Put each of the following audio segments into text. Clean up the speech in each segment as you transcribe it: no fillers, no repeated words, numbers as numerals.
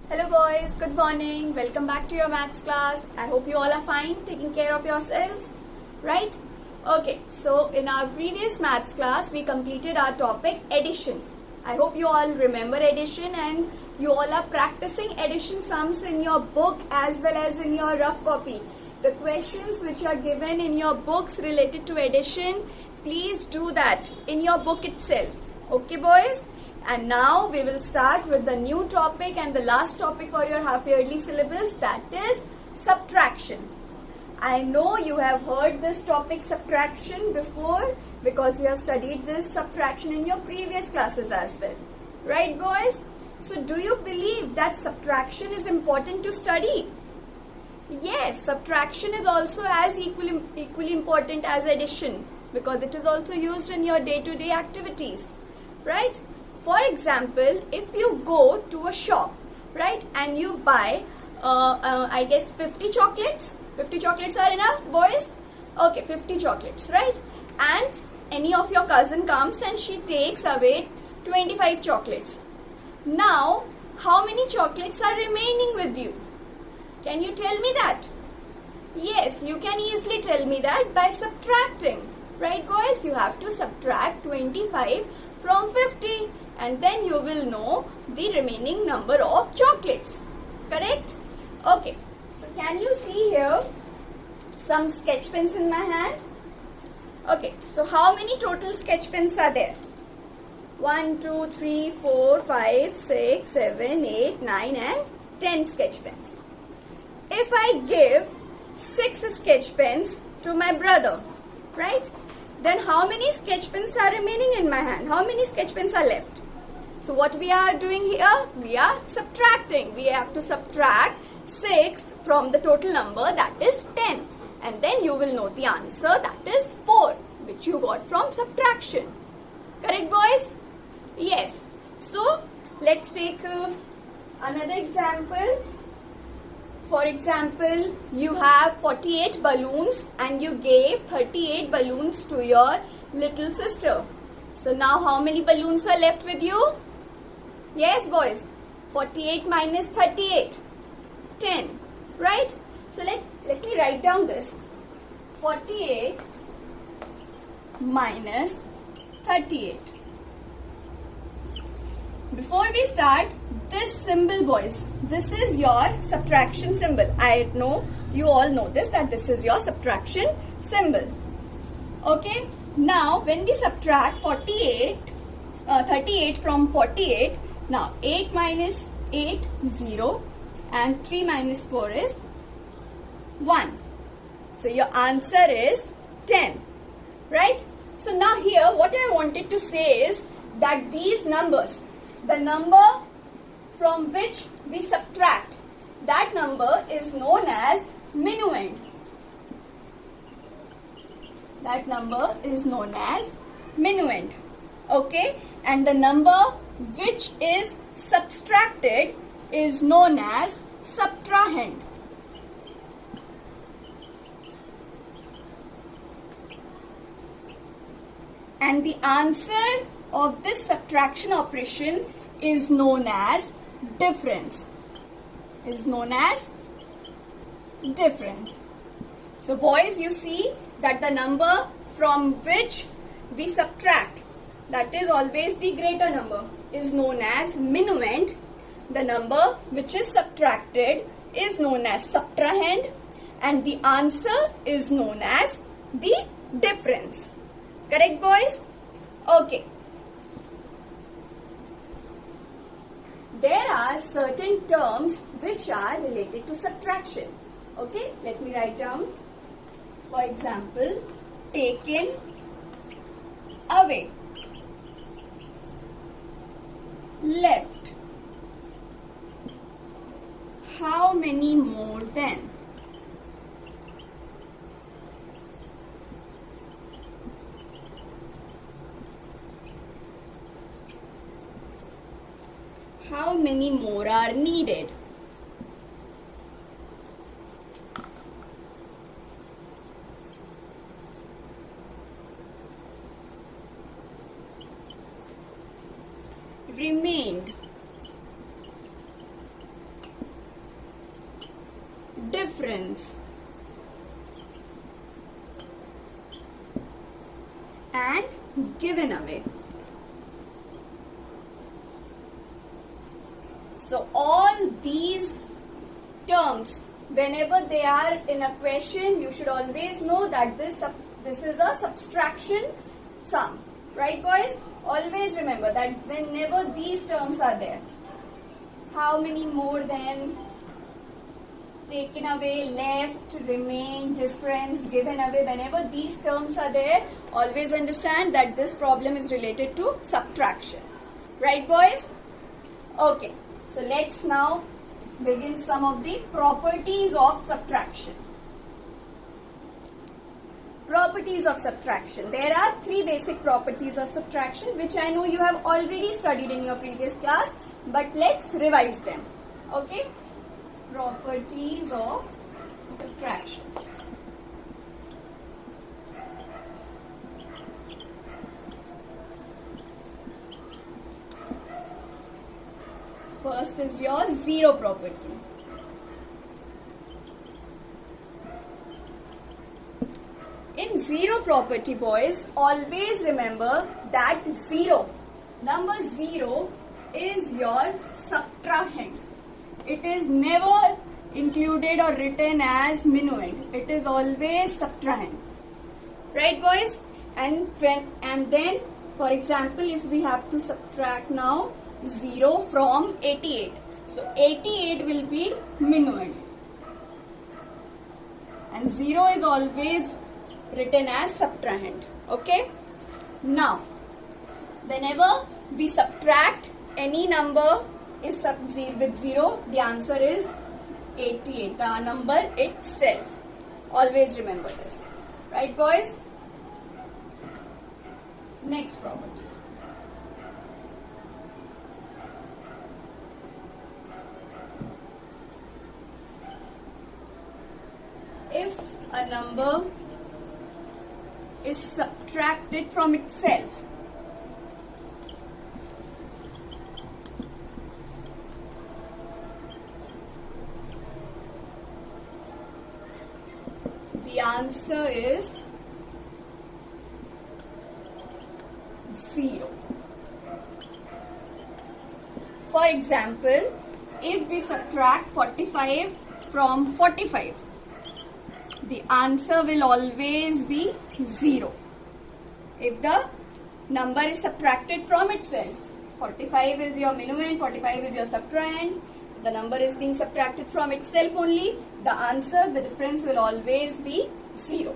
Hello boys, good morning. Welcome back to your maths class. I hope you all are fine, taking care of yourselves, right? Okay, so in our previous maths class, we completed our topic addition. I hope you all remember addition and you all are practicing addition sums in your book as well as in your rough copy. The questions which are given in your books related to addition, please do that in your book itself. Okay boys? And now we will start with the new topic and the last topic for your half-yearly syllabus, that is subtraction. I know you have heard this topic subtraction before because you have studied this subtraction in your previous classes as well. Right boys? So do you believe that subtraction is important to study? Yes, subtraction is also as equally important as addition because it is also used in your day-to-day activities. Right? For example, if you go to a shop, right, and you buy, I guess 50 chocolates. 50 chocolates are enough, boys? Okay, 50 chocolates, right? And any of your cousin comes and she takes away 25 chocolates. Now, how many chocolates are remaining with you? Can you tell me that? Yes, you can easily tell me that by subtracting. Right, boys? You have to subtract 25 from 50. And then you will know the remaining number of chocolates. Correct? Okay. So can you see here some sketch pens in my hand? Okay. So how many total sketch pens are there? 1, 2, 3, 4, 5, 6, 7, 8, 9 and 10 sketch pens. If I give 6 sketch pens to my brother, right? Then how many sketch pens are remaining in my hand? How many sketch pens are left? So what we are doing here? We are subtracting. We have to subtract 6 from the total number, that is 10. And then you will know the answer, that is 4, which you got from subtraction. Correct boys? Yes. So let's take another example. For example, you have 48 balloons and you gave 38 balloons to your little sister. So now how many balloons are left with you? Yes boys, 48 minus 38, 10, right? So let me write down this. 48 minus 38. Before we start, this symbol boys, this is your subtraction symbol. I know you all notice that this is your subtraction symbol. Okay, now when we subtract 38 from 48, now 8 minus 8, 0 and 3 minus 4 is 1. So your answer is 10, right? So now here what I wanted to say is that these numbers, the number from which we subtract, that number is known as minuend. That number is known as minuend. Okay? And the number which is subtracted is known as subtrahend. And the answer of this subtraction operation is known as difference. So boys, you see that the number from which we subtract, that is always the greater number, is known as minuend. The number which is subtracted is known as subtrahend, and the answer is known as the difference. Correct boys? Okay. There are certain terms which are related to subtraction. Okay, let me write down. For example, taken away, left, how many more than, how many more are needed, remained, difference and given away. So all these terms, whenever they are in a question, you should always know that this is a subtraction sum. Right, boys? Always remember that whenever these terms are there, how many more than, taken away, left, remain, difference, given away, whenever these terms are there, always understand that this problem is related to subtraction. Right, boys? Okay, so let's now begin some of the properties of subtraction. Properties of subtraction. There are three basic properties of subtraction which I know you have already studied in your previous class, but let's revise them. Okay? Properties of subtraction. First is your zero property. In zero property, boys, always remember that number zero is your subtrahend. It is never included or written as minuend. It is always subtrahend. Right, boys? And then, for example, if we have to subtract now 0 from 88. So 88 will be minuend. And 0 is always written as subtrahend. Okay? Now, whenever we subtract any number is with 0, the answer is 88, the number itself. Always remember this. Right, boys? Next property. If a number is subtracted from itself, the answer is 0. For example, if we subtract 45 from 45, the answer will always be 0. If the number is subtracted from itself, 45 is your minuend, 45 is your subtrahend, the number is being subtracted from itself only, the answer, the difference will always be 0.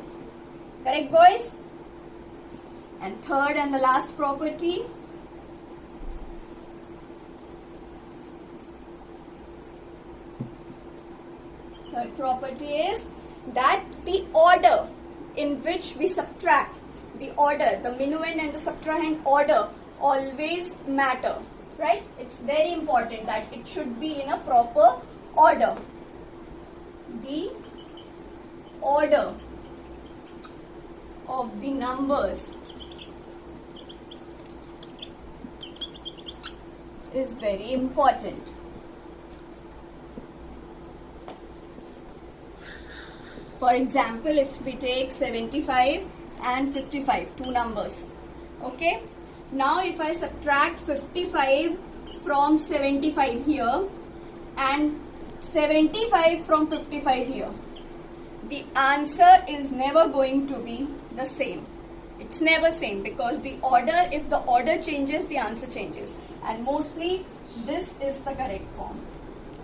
Correct, boys? And third and the last property, third property is that the order in which we subtract, the order, the minuend and the subtrahend order always matter. Right? It's very important that it should be in a proper order. The order of the numbers is very important. For example, if we take 75 and 55, two numbers. Okay? Now if I subtract 55 from 75 here and 75 from 55 here, the answer is never going to be the same. It's never same because the order, if the order changes, the answer changes. And mostly this is the correct form.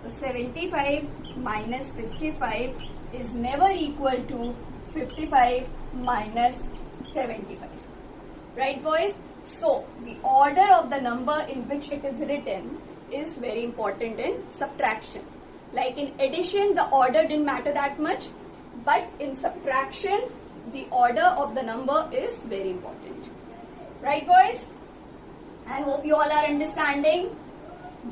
So 75 minus 55 is never equal to 55 minus 75. Right, boys? So, the order of the number in which it is written is very important in subtraction. Like in addition, the order didn't matter that much. But in subtraction, the order of the number is very important. Right, boys? I hope you all are understanding.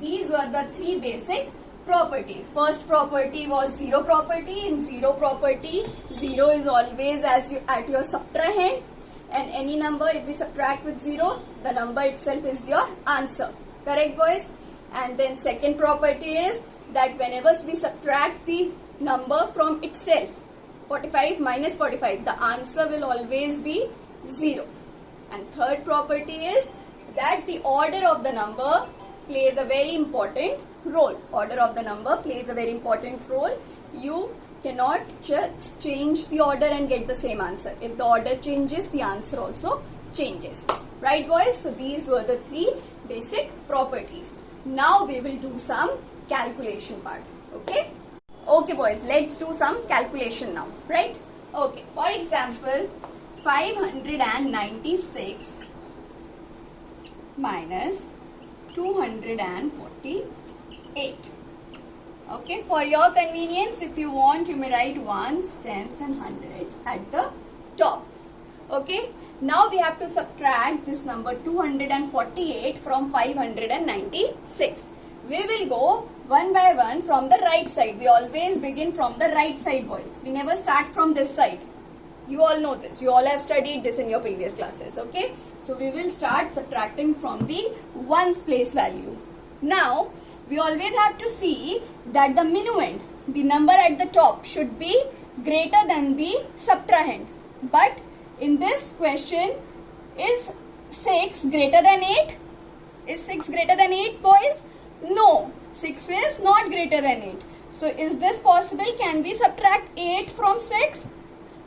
These were the three basic properties. First property was zero property. In zero property, 0 is always at your subtrahend. And any number, if we subtract with 0, the number itself is your answer. Correct, boys? And then second property is that whenever we subtract the number from itself. 45 minus 45, the answer will always be 0. And third property is that the order of the number plays a very important role. Order of the number plays a very important role. You cannot just change the order and get the same answer. If the order changes, the answer also changes. Right, boys? So these were the 3 basic properties. Now we will do some calculation part. Okay? Okay, boys, let's do some calculation now. Right? Okay. For example, 596 minus 248. Okay, for your convenience, if you want, you may write ones, tens and hundreds at the top. Okay, now we have to subtract this number 248 from 596. We will go one by one from the right side. We always begin from the right side, boys. We never start from this side. You all know this. You all have studied this in your previous classes. Okay, so we will start subtracting from the ones place value. Now, we always have to see that the minuend, the number at the top, should be greater than the subtrahend. But in this question, is 6 greater than 8? Is 6 greater than 8, boys? No, 6 is not greater than 8. So, is this possible? Can we subtract 8 from 6?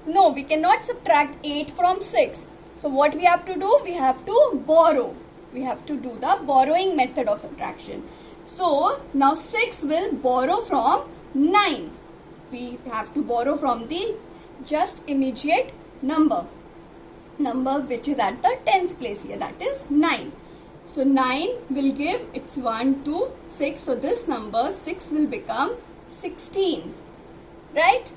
No, we cannot subtract 8 from 6. So, what we have to do? We have to borrow. We have to do the borrowing method of subtraction. So, now 6 will borrow from 9. We have to borrow from the just immediate number which is at the tens place here, that is 9. So, 9 will give its 1 to 6. So, this number 6 will become 16. Right?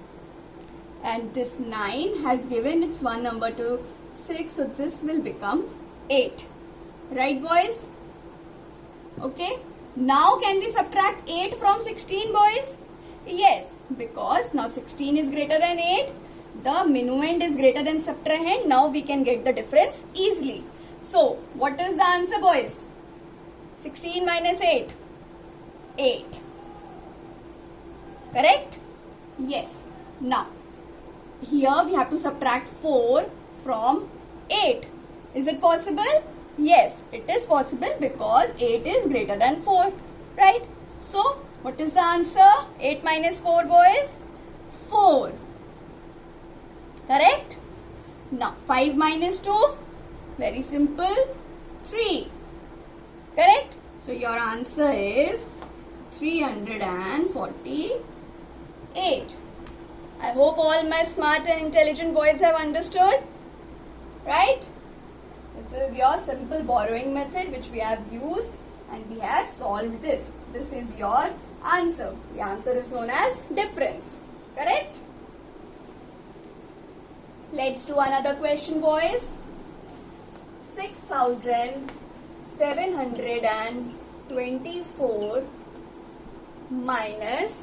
And this 9 has given its one number to 6. So, this will become 8. Right, boys? Okay. Now, can we subtract 8 from 16, boys? Yes, because now 16 is greater than 8. The minuend is greater than subtrahend. Now, we can get the difference easily. So, what is the answer, boys? 16 minus 8. 8. Correct? Yes. Now, here we have to subtract 4 from 8. Is it possible? Yes, it is possible because 8 is greater than 4. Right? So, what is the answer? 8 minus 4, boys? 4. Correct? Now, 5 minus 2? Very simple. 3. Correct? So, your answer is 348. I hope all my smart and intelligent boys have understood. Right? This is your simple borrowing method which we have used and we have solved this. This is your answer. The answer is known as difference. Correct? Let's do another question, boys. 6,724 minus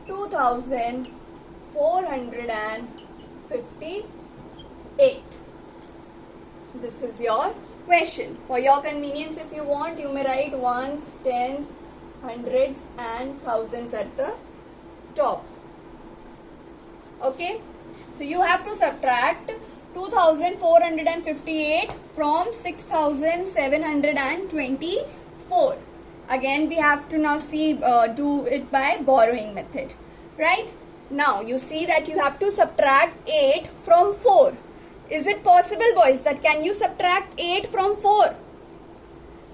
2,458. This is your question. For your convenience, if you want, you may write ones, tens, hundreds and thousands at the top. Okay? So, you have to subtract 2,458 from 6,724. Again, we have to now do it by borrowing method. Right? Now, you see that you have to subtract 8 from 4. Is it possible, boys, that can you subtract 8 from 4?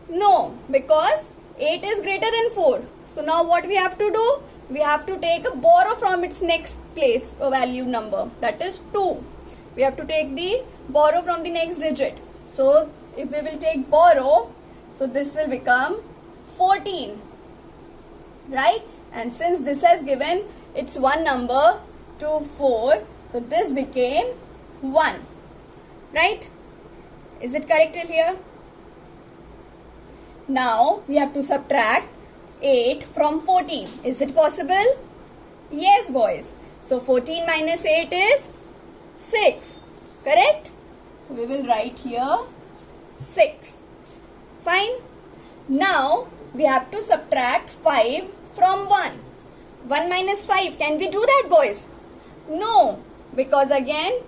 No, because 8 is greater than 4. So, now what we have to do? We have to take a borrow from its next place value number, that is 2. We have to take the borrow from the next digit. So, if we will take borrow, so this will become 14. Right? And since this has given its one number to 4, so this became 1. Right? Is it correct till here? Now, we have to subtract 8 from 14. Is it possible? Yes, boys. So, 14 minus 8 is 6. Correct? So, we will write here 6. Fine. Now, we have to subtract 5 from 1. 1 minus 5. Can we do that, boys? No, because again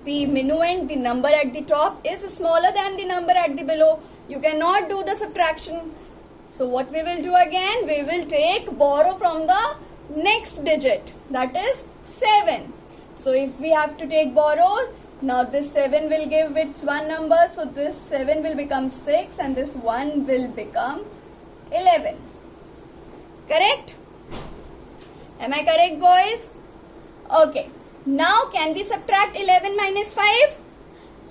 the minuend, the number at the top is smaller than the number at the below. You cannot do the subtraction. So what we will do again, we will borrow from the next digit, that is 7. So if we have to take borrow, now this 7 will give its one number, so this 7 will become 6 and this 1 will become 11. Correct? Am I correct, boys? Okay. Now can we subtract 11 minus 5?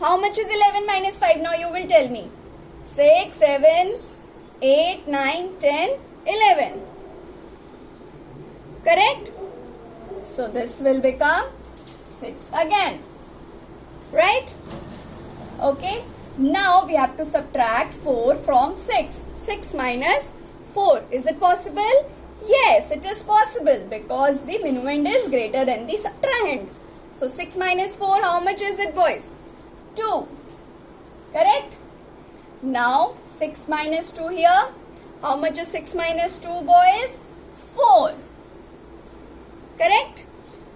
How much is 11 minus 5? Now you will tell me. 6, 7, 8, 9, 10, 11. Correct? So this will become 6 again. Right? Okay. Now we have to subtract 4 from 6. 6 minus 4. Is it possible? Yes, it is possible because the minuend is greater than the subtrahend. So 6 minus 4, how much is it, boys? 2. Correct? Now 6 minus 2 here. How much is 6 minus 2, boys? 4. Correct?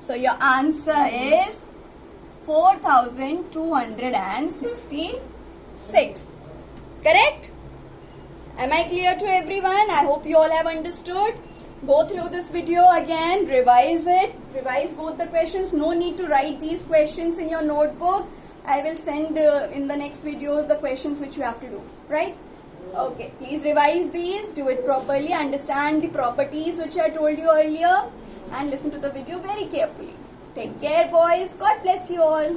So your answer is 4266. Correct? Am I clear to everyone? I hope you all have understood. Go through this video again, revise it, revise both the questions. No need to write these questions in your notebook. I will send in the next video the questions which you have to do, right? Okay, please revise these, do it properly, understand the properties which I told you earlier and listen to the video very carefully. Take care, boys. God bless you all.